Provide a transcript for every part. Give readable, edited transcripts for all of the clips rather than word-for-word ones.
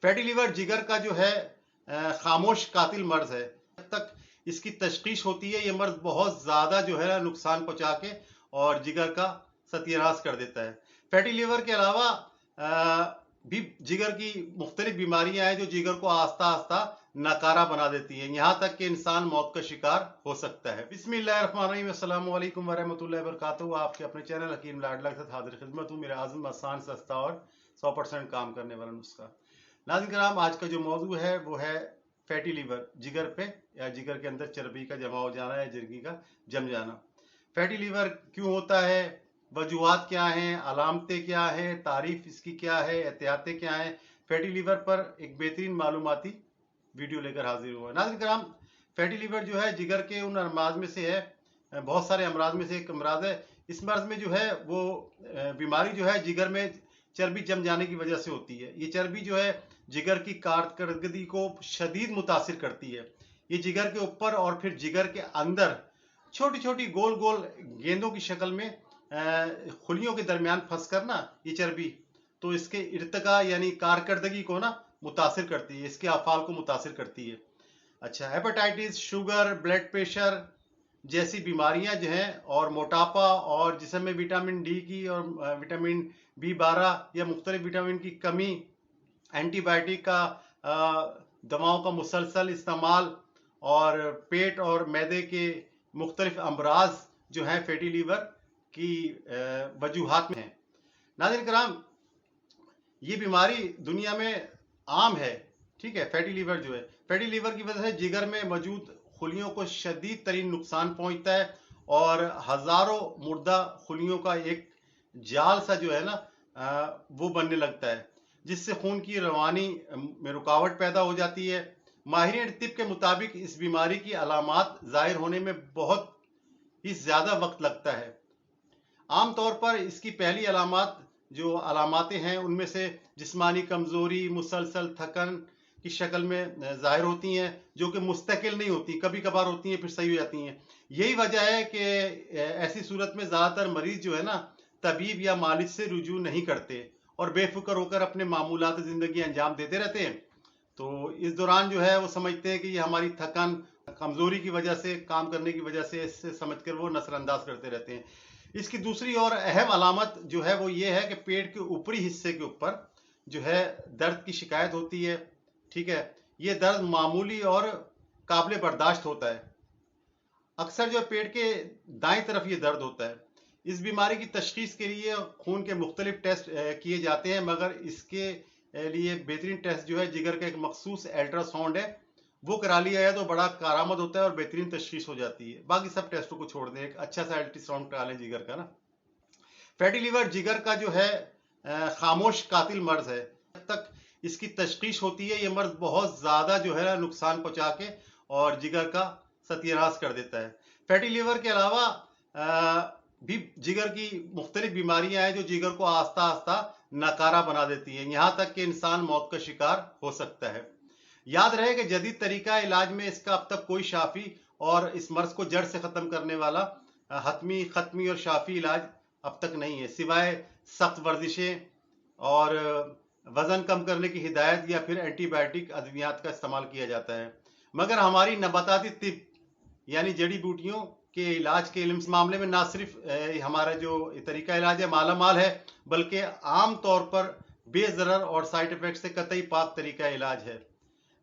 Fatty liver जिगर का जो है खामोश कातिल मर्ज है। जब तक इसकी तशखीस होती है ये मर्ज बहुत ज़्यादा जो है नुकसान पहुंचा के और जिगर का सत्यानाश कर देता है। फैटी लीवर के अलावा भी जिगर की मुख्तलिफ बीमारियां हैं जो जिगर को आस्ता आस्ता नकारा बना देती हैं, यहाँ तक कि इंसान मौत का शिकार हो सकता है। बिस्मिल्लाहिर्रहमानिर्रहीम, अस्सलामु अलैकुम वरहमतुल्लाहि वबरकातुहू। आपके अपने चैनल हकीम लाडला के साथ हाजिर खिदमत हूँ। मेरा आज़म आसान, सस्ता और 100% काम करने वाला नुस्खा। नाज़रीन किराम, आज का जो मौजू है वो है फैटी लीवर, जिगर पे या जिगर के अंदर चर्बी का जमा हो जाना या चर्बी का जम जाना। फैटी लीवर क्यों होता है, वजूहात क्या हैं, अलामतें क्या हैं, तारीफ इसकी क्या है, एहतियातें क्या हैं। फैटी लीवर पर एक बेहतरीन मालूमाती वीडियो लेकर हाजिर हुआ। नाज़रीन किराम, फैटी लीवर जो है जिगर के उन अमराज में से है, बहुत सारे अमराज में से एक अमराज है। इस मर्ज में जो है वो बीमारी जो है जिगर में चर्बी जम जाने की वजह से होती है। ये चर्बी जो है जिगर की कारकर्दगी को शदीद मुतासिर करती है। ये जिगर के ऊपर और फिर जिगर के अंदर छोटी छोटी गोल गोल गेंदों की शक्ल में खुलियों के दरमियान फंस कर ना ये चर्बी तो इसके इर्तिका यानी कारकर्दगी को ना मुतासिर करती है, इसके अफ़ाल को मुतासिर करती है। अच्छा, हेपेटाइटिस, शुगर, ब्लड प्रेशर जैसी बीमारियां जो हैं और मोटापा और जिस्म में विटामिन डी की और विटामिन B12 या मुख्तलिफ विटामिन की कमी, एंटीबायोटिक का दवाओं का मुसलसल इस्तेमाल और पेट और मैदे के मुख्तलिफ अमराज जो हैं फैटी लीवर की वजूहात में हैं। नाज़रीन किराम, ये बीमारी दुनिया में आम है, ठीक है। फैटी लीवर जो है, फैटी लीवर की वजह से जिगर में मौजूद खुलियों को शदीद तरीन नुकसान पहुंचता है और हजारों मुर्दा खुलियों का एक जाल सा जो है ना वो बनने लगता है, जिससे खून की रवानी में रुकावट पैदा हो जाती है। माहिरीन तिब के मुताबिक इस बीमारी की अलामात जाहिर होने में बहुत ही ज़्यादा वक्त लगता है। आम तौर पर इसकी पहली अलामातें हैं उनमें से जिस्मानी कमज़ोरी, मुसलसल थकन की शक्ल में ज़ाहिर होती हैं, जो कि मुस्तकिल नहीं होती, कभी कभार होती हैं फिर सही हो जाती हैं। यही वजह है कि ऐसी सूरत में ज़्यादातर मरीज जो है ना तबीब या मालिज से रुजू नहीं करते और बेफिक्र होकर अपने मामूलात ज़िंदगी अंजाम देते रहते हैं। तो इस दौरान जो है वो समझते हैं कि ये हमारी थकन, कमज़ोरी की वजह से, काम करने की वजह से, इससे समझकर वो नज़रअंदाज करते रहते हैं। इसकी दूसरी और अहम अलामत जो है वो ये है कि पेट के ऊपरी हिस्से के ऊपर जो है दर्द की शिकायत होती है, ठीक है। ये दर्द मामूली और काबिल बर्दाश्त होता है। अक्सर जो पेट के दाईं तरफ ये दर्द होता है। इस बीमारी की तशखीस के लिए खून के मुख्तलिफ टेस्ट किए जाते हैं, मगर इसके लिए बेहतरीन टेस्ट जो है जिगर का एक मखसूस अल्ट्रासाउंड है, वो करा लिया है तो बड़ा कारामद होता है और बेहतरीन तशखीस हो जाती है। बाकी सब टेस्टों को छोड़ दें, एक अच्छा सा अल्ट्रासाउंड करा लें जिगर का ना। फैटी लीवर जिगर का जो है खामोश कातिल मर्ज है। जब तक इसकी तशखीस होती है ये मर्ज बहुत ज़्यादा जो है नुकसान पहुंचा के और जिगर का सत्यानाश कर देता है। फैटी लीवर के अलावा भी जिगर की मुख्तलिफ बीमारियां हैं जो जिगर को आस्ता आस्ता नकारा बना देती हैं, यहाँ तक कि इंसान मौत का शिकार हो सकता है। याद रहे कि जदीद तरीका इलाज में इसका अब तक कोई शाफी और इस मर्ज को जड़ से ख़त्म करने वाला हतमी, ख़त्मी और शाफी इलाज अब तक नहीं है, सिवाय सख्त वर्जिशें और वज़न कम करने की हिदायत या फिर एंटीबायोटिक अद्वियात का इस्तेमाल किया जाता है। मगर हमारी नबाताती तिब यानी जड़ी बूटियों के इलाज के इल्म इस मामले में ना सिर्फ हमारा जो तरीका इलाज है माला माल है, बल्कि आम तौर पर बेज़रर और साइड इफ़ेक्ट से कतई पाक तरीका इलाज है।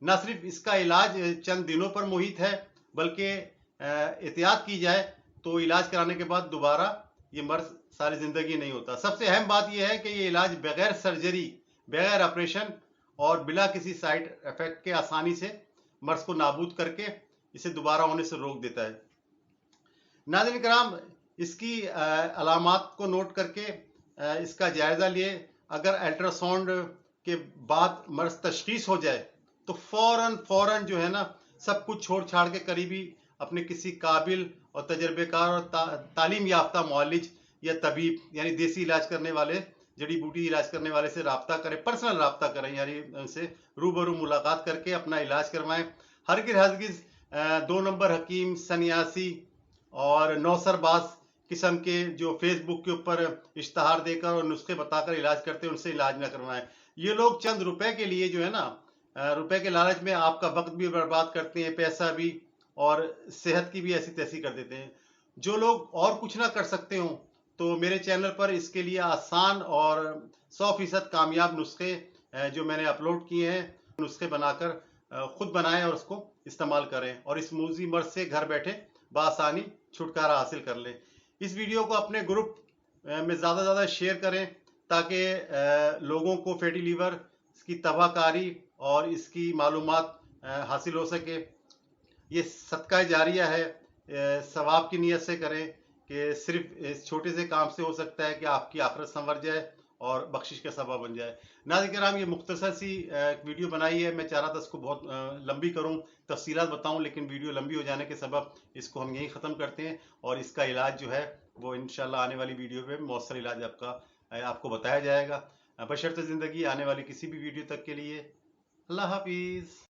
न सिर्फ इसका इलाज चंद दिनों पर मुहित है, बल्कि एहतियात की जाए तो इलाज कराने के बाद दोबारा ये मर्ज सारी ज़िंदगी नहीं होता। सबसे अहम बात यह है कि ये इलाज बगैर सर्जरी, बगैर ऑपरेशन और बिला किसी साइड इफेक्ट के आसानी से मर्ज को नाबूद करके इसे दोबारा होने से रोक देता है। नाज़रीन किराम, इसकी अलामात को नोट करके इसका जायज़ा लिए। अगर अल्ट्रासाउंड के बाद मर्ज तशखीस हो जाए तो फौरन जो है ना सब कुछ छोड़ छाड़ के करीबी अपने किसी काबिल और तजर्बेकार और तालीम याफ्ता मुआलिज या तबीब यानी देसी इलाज करने वाले, जड़ी बूटी इलाज करने वाले से रब्ता करें, पर्सनल रब्ता करें, यानी उनसे रूबरू मुलाकात करके अपना इलाज करवाएं। हरगिज़ 2 नंबर हकीम, सन्यासी और नौसरबाज किस्म के जो फेसबुक के ऊपर इश्तहार देकर और नुस्खे बताकर इलाज करते हैं उनसे इलाज न करवाएं। ये लोग चंद रुपए के लिए जो है ना, रुपए के लालच में आपका वक्त भी बर्बाद करते हैं, पैसा भी, और सेहत की भी ऐसी तैसी कर देते हैं। जो लोग और कुछ ना कर सकते हो, तो मेरे चैनल पर इसके लिए आसान और 100% कामयाब नुस्खे जो मैंने अपलोड किए हैं, नुस्खे बनाकर खुद बनाएं और उसको इस्तेमाल करें, और इस मूजी मर्ज से घर बैठे बआसानी छुटकारा हासिल कर लें। इस वीडियो को अपने ग्रुप में ज़्यादा से ज़्यादा शेयर करें, ताकि लोगों को फैटी लीवर की तबाहकारी और इसकी मालूमात हासिल हो सके। ये सदका जारिया है, सवाब की नीयत से करें कि सिर्फ इस छोटे से काम से हो सकता है कि आपकी आखिरत संवर जाए और बख्शिश का सबब बन जाए। नाज़रीन किराम, ये मुख्तसर सी वीडियो बनाई है। मैं चाह रहा था इसको बहुत लंबी करूं, तफसीलात बताऊं, लेकिन वीडियो लंबी हो जाने के सबब इसको हम यहीं ख़त्म करते हैं, और इसका इलाज जो है वो इंशाल्लाह आने वाली वीडियो में मौसर इलाज आपको बताया जाएगा। बशर्ते ज़िंदगी आने वाली किसी भी वीडियो तक के लिए अल्लाह हाफिज़।